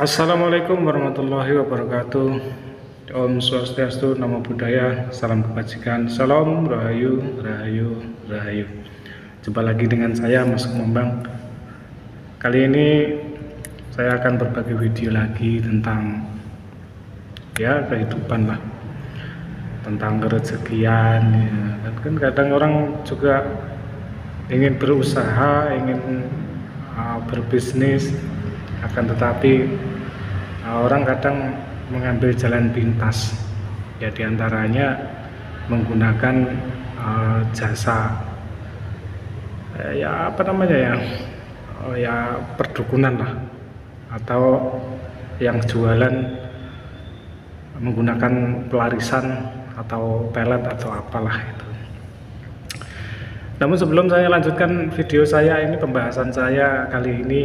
Assalamualaikum warahmatullahi wabarakatuh. Om Swastiastu, Namo Buddhaya, salam kebajikan, salam rahayu, rahayu, rahayu. Jumpa lagi dengan saya Mas Kembang. Kali ini saya akan berbagi video lagi tentang ya kehidupan lah, tentang kerezekian ya. Kan kadang orang juga ingin berusaha, ingin berbisnis, akan tetapi orang kadang mengambil jalan pintas, ya diantaranya menggunakan jasa ya apa namanya ya, ya perdukunan lah, atau yang jualan menggunakan pelarisan atau pelet atau apalah itu. Namun sebelum saya lanjutkan video saya ini, pembahasan saya kali ini,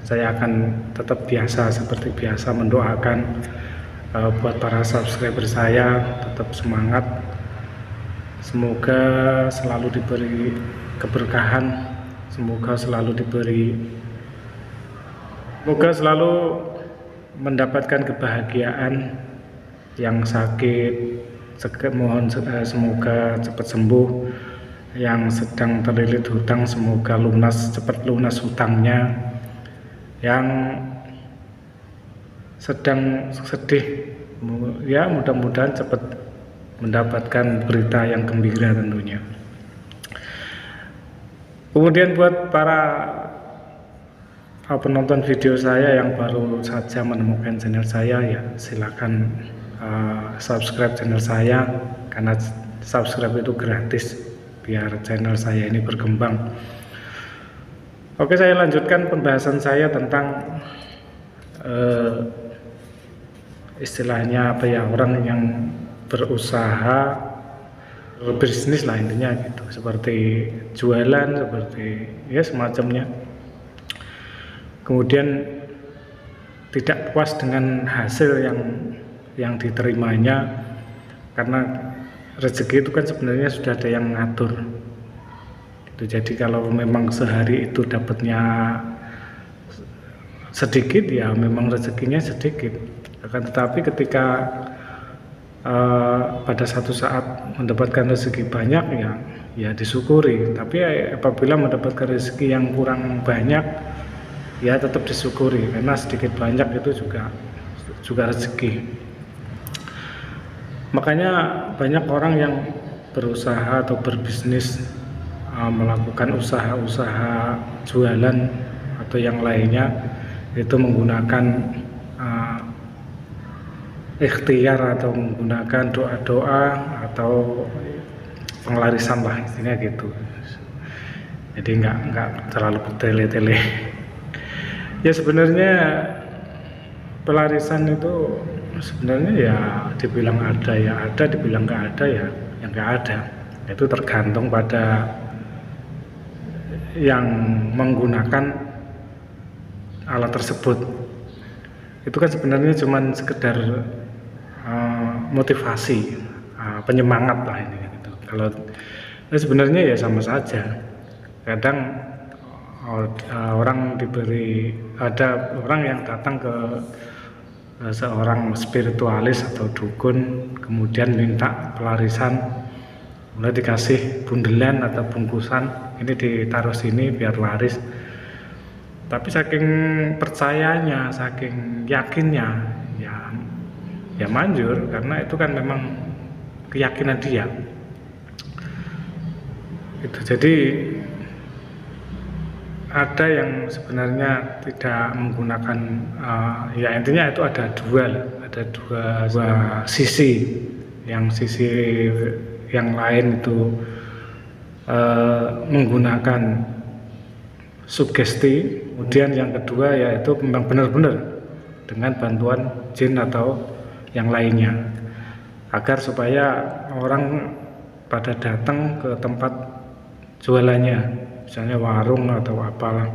saya akan tetap biasa seperti biasa mendoakan buat para subscriber saya tetap semangat, semoga selalu diberi keberkahan, semoga selalu mendapatkan kebahagiaan. Yang sakit mohon semoga cepat sembuh, yang sedang terlilit hutang semoga cepat lunas hutangnya, yang sedang sedih ya mudah-mudahan cepat mendapatkan berita yang gembira tentunya. Kemudian buat para penonton video saya yang baru saja menemukan channel saya, ya silakan subscribe channel saya, karena subscribe itu gratis biar channel saya ini berkembang. Oke, saya lanjutkan pembahasan saya tentang istilahnya apa ya, orang yang berusaha berbisnis lah intinya gitu, seperti jualan, seperti ya semacamnya. Kemudian tidak puas dengan hasil yang diterimanya, karena rezeki itu kan sebenarnya sudah ada yang ngatur. Jadi kalau memang sehari itu dapatnya sedikit, ya memang rezekinya sedikit. Akan tetapi ketika pada satu saat mendapatkan rezeki banyak, ya disyukuri. Tapi apabila mendapatkan rezeki yang kurang banyak, ya tetap disyukuri, karena sedikit banyak itu juga rezeki. Makanya banyak orang yang berusaha atau berbisnis, melakukan usaha-usaha jualan atau yang lainnya, itu menggunakan ikhtiar atau menggunakan doa-doa atau penglarisan lah intinya gitu. Jadi nggak terlalu bertele-tele. Ya sebenarnya pelarisan itu sebenarnya ya dibilang ada ya ada, dibilang nggak ada ya nggak ada. Itu tergantung pada yang menggunakan alat tersebut. Itu kan sebenarnya cuman sekedar motivasi, penyemangat lah ini gitu. Kalau sebenarnya ya sama saja. Kadang ada orang yang datang ke seorang spiritualis atau dukun, kemudian minta pelarisan, mulai dikasih bundelan atau bungkusan, ini ditaruh sini biar laris. Tapi saking percayanya, saking yakinnya, ya manjur, karena itu kan memang keyakinan dia. Itu jadi ada yang sebenarnya tidak menggunakan, ya intinya itu ada dua sisi. Yang sisi yang lain itu menggunakan sugesti, kemudian yang kedua yaitu memang benar-benar dengan bantuan jin atau yang lainnya, agar supaya orang pada datang ke tempat jualannya, misalnya warung atau apalah,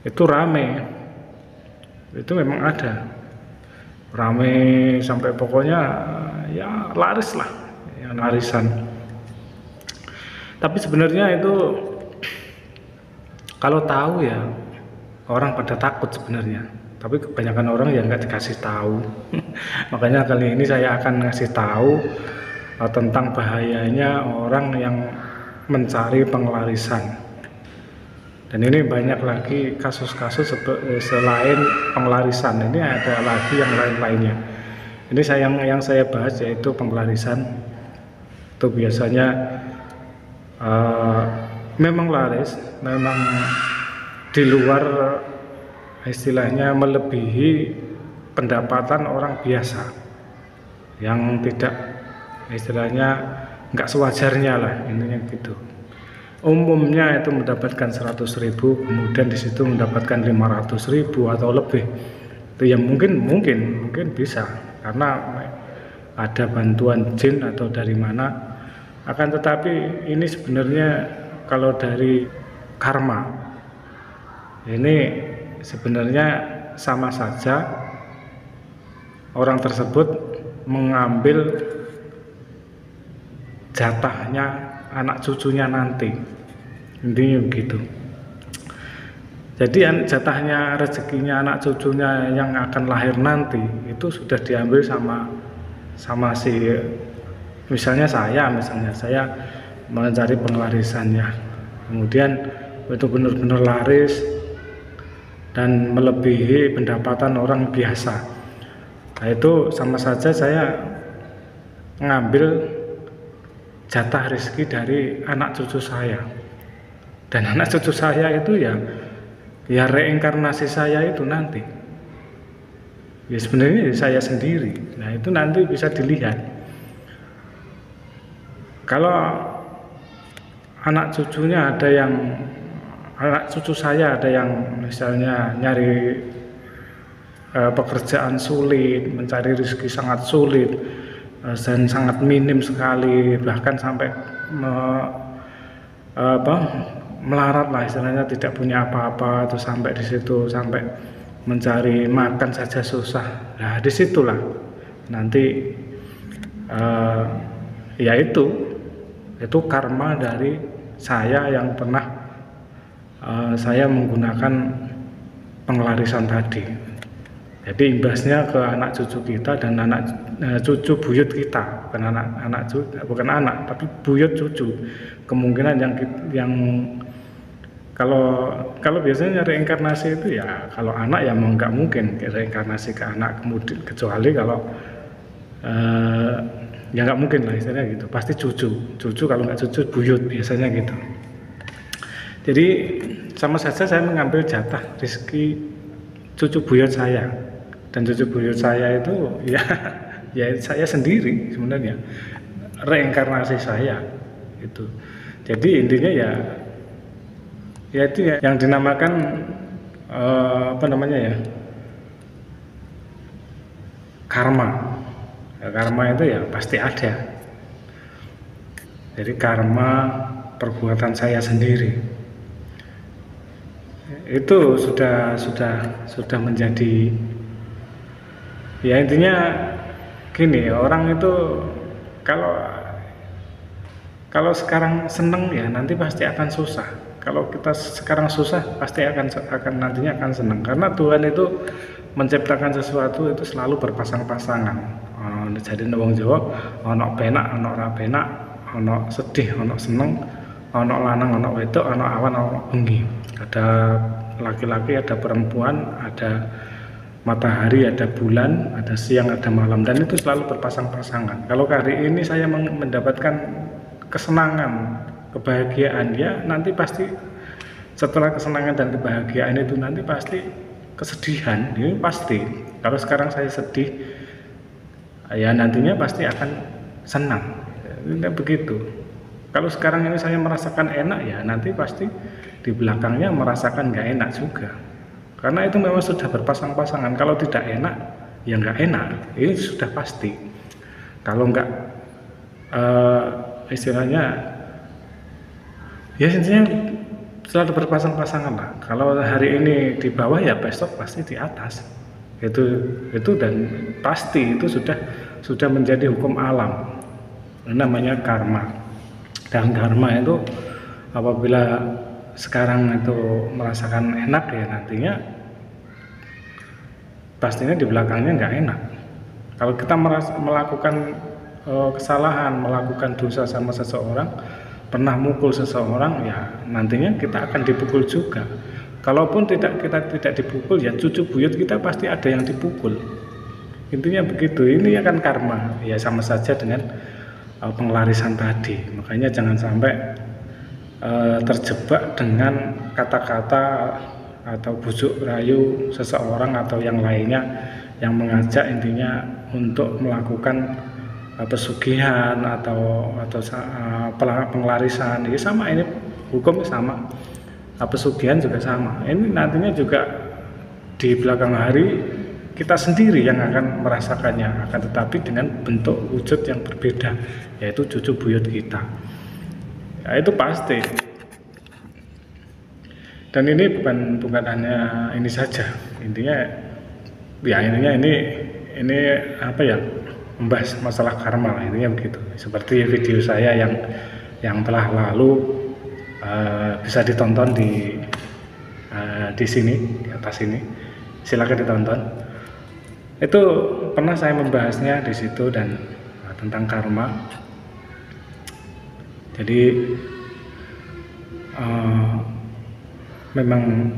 itu rame. Itu memang ada. rame sampai pokoknya ya laris lah, ya larisan. Tapi sebenarnya itu kalau tahu ya orang pada takut sebenarnya, tapi kebanyakan orang ya nggak dikasih tahu. Makanya kali ini saya akan ngasih tahu tentang bahayanya orang yang mencari pengelarisan. Dan ini banyak lagi kasus-kasus selain pengelarisan, ini ada lagi yang lain-lainnya. Ini yang saya bahas yaitu pengelarisan. Itu biasanya memang laris, memang di luar istilahnya melebihi pendapatan orang biasa yang tidak istilahnya nggak sewajarnya lah, intinya gitu. Umumnya itu mendapatkan 100.000, kemudian di situ mendapatkan 500.000 atau lebih. Itu yang mungkin bisa karena ada bantuan jin atau dari mana. Akan tetapi ini sebenarnya kalau dari karma ini sebenarnya sama saja orang tersebut mengambil jatahnya anak cucunya nanti, intinya begitu. Jadi jatahnya rezekinya anak cucunya yang akan lahir nanti itu sudah diambil sama si, misalnya saya mencari pengelarisannya, kemudian itu benar-benar laris dan melebihi pendapatan orang biasa. Nah, itu sama saja saya ngambil jatah rezeki dari anak cucu saya, dan anak cucu saya itu ya reinkarnasi saya itu nanti ya sebenarnya saya sendiri. Nah, itu nanti bisa dilihat kalau anak cucunya anak cucu saya ada yang misalnya nyari pekerjaan sulit, mencari rezeki sangat sulit dan sangat minim sekali, bahkan sampai melarat lah istilahnya, tidak punya apa-apa, terus sampai di situ sampai mencari makan saja susah. Nah, disitulah nanti ya itu karma dari saya yang pernah saya menggunakan pengelarisan tadi. Jadi imbasnya ke anak cucu kita dan anak cucu buyut kita, bukan anak tapi buyut cucu. Kemungkinan yang kalau biasanya reinkarnasi itu ya kalau anak ya mau nggak mungkin reinkarnasi ke anak, kemudian kecuali kalau ya nggak mungkin lah istilahnya gitu, pasti cucu kalau nggak cucu buyut biasanya gitu. Jadi sama saja saya mengambil jatah rezeki cucu buyut saya, dan cucu buyut saya itu ya saya sendiri sebenarnya, reinkarnasi saya itu. Jadi intinya ya itu ya yang dinamakan karma. Ya, karma itu ya pasti ada. Jadi karma perbuatan saya sendiri itu sudah menjadi, ya intinya gini, orang itu kalau sekarang seneng ya nanti pasti akan susah. Kalau kita sekarang susah pasti akan nantinya akan senang, karena Tuhan itu menciptakan sesuatu itu selalu berpasang-pasangan. Jadi wong Jawa ono penak, ono ora penak, ono sedih, ono seneng, ono lanang, ono wedok, ono awan, ono bengi. Ada laki-laki, ada perempuan, ada matahari, ada bulan, ada siang, ada malam, dan itu selalu berpasang-pasangan. Kalau hari ini saya mendapatkan kesenangan, kebahagiaan, ya nanti pasti setelah kesenangan dan kebahagiaan itu nanti pasti kesedihan, ini pasti. Kalau sekarang saya sedih, ya nantinya pasti akan senang, ini begitu. Kalau sekarang ini saya merasakan enak, ya nanti pasti di belakangnya merasakan nggak enak juga, karena itu memang sudah berpasang-pasangan. Kalau tidak enak ya nggak enak, ini sudah pasti. Kalau nggak istilahnya ya intinya selalu berpasang-pasangan lah. Kalau hari ini di bawah ya besok pasti di atas, itu dan pasti itu sudah menjadi hukum alam, namanya karma. Dan karma itu apabila sekarang itu merasakan enak ya, nantinya pastinya di belakangnya nggak enak. Kalau kita melakukan kesalahan, melakukan dosa sama seseorang, pernah mukul seseorang, ya nantinya kita akan dipukul juga. Kalaupun kita tidak dipukul, ya cucu buyut kita pasti ada yang dipukul. Intinya begitu. Ini akan karma, ya sama saja dengan pengelarisan tadi. Makanya jangan sampai terjebak dengan kata-kata atau bujuk rayu seseorang atau yang lainnya yang mengajak intinya untuk melakukan pesugihan atau pengelarisan. Ini sama, ini hukum sama. Pesugihan juga sama. Ini nantinya juga di belakang hari kita sendiri yang akan merasakannya, akan tetapi dengan bentuk wujud yang berbeda, yaitu cucu buyut kita. Ya, itu pasti. Dan ini bukan hanya ini saja. Intinya ini apa ya, membahas masalah karma, intinya begitu. Seperti video saya yang telah lalu, bisa ditonton di sini, di atas ini, silakan ditonton. Itu pernah saya membahasnya di situ dan tentang karma. Jadi memang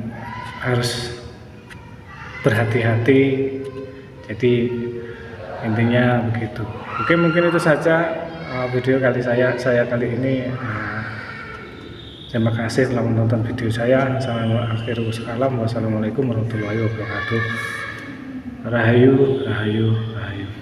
harus berhati-hati. Jadi intinya begitu. Oke, mungkin itu saja video saya kali ini. Terima kasih telah menonton video saya. Wassalamualaikum warahmatullahi wabarakatuh. Rahayu, rahayu, rahayu.